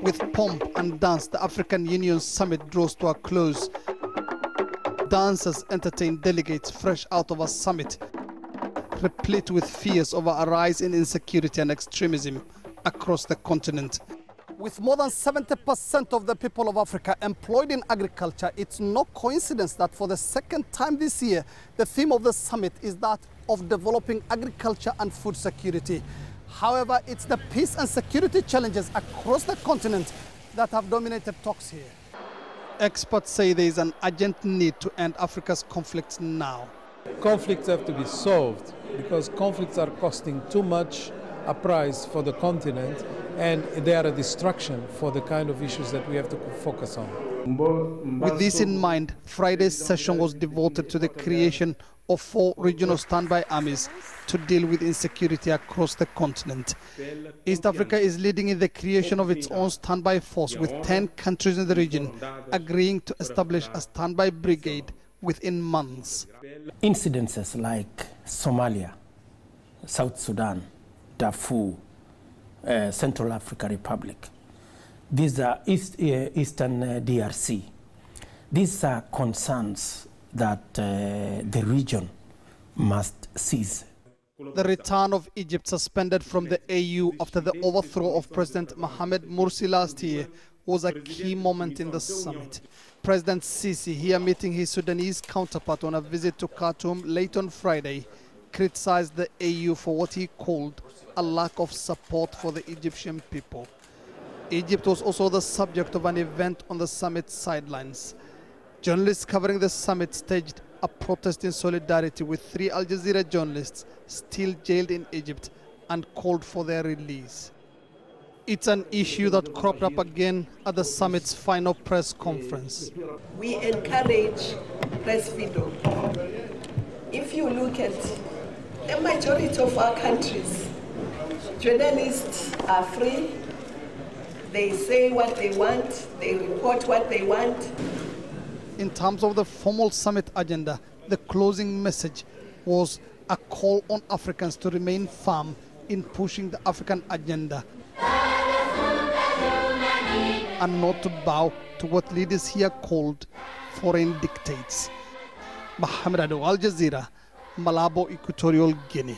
With pomp and dance, the African Union summit draws to a close. Dancers entertain delegates fresh out of a summit, replete with fears over a rise in insecurity and extremism across the continent. With more than 70% of the people of Africa employed in agriculture, it's no coincidence that for the second time this year, the theme of the summit is that of developing agriculture and food security. However, it's the peace and security challenges across the continent that have dominated talks here. Experts say there is an urgent need to end Africa's conflicts now. Conflicts have to be solved because conflicts are costing too much a price for the continent, and they are a distraction for the kind of issues that we have to focus on. With this in mind, Friday's session was devoted to the creation of 4 regional standby armies to deal with insecurity across the continent. East Africa is leading in the creation of its own standby force, with 10 countries in the region agreeing to establish a standby brigade within months. Incidences like Somalia, South Sudan, Darfur, Central African Republic, these are Eastern DRC. These are concerns that the region must seize. The return of Egypt suspended from the AU after the overthrow of President Mohamed Morsi last year was a key moment in the summit. President Sisi, here meeting his Sudanese counterpart on a visit to Khartoum late on Friday, criticized the AU for what he called a lack of support for the Egyptian people. Egypt was also the subject of an event on the summit sidelines. Journalists covering the summit staged a protest in solidarity with 3 Al Jazeera journalists still jailed in Egypt and called for their release. It's an issue that cropped up again at the summit's final press conference. We encourage press freedom. If you look at the majority of our countries, journalists are free. They say what they want, they report what they want. In terms of the formal summit agenda, the closing message was a call on Africans to remain firm in pushing the African agenda and not to bow to what leaders here called foreign dictates. Mohamed Ado, Al Jazeera, Malabo, Equatorial Guinea.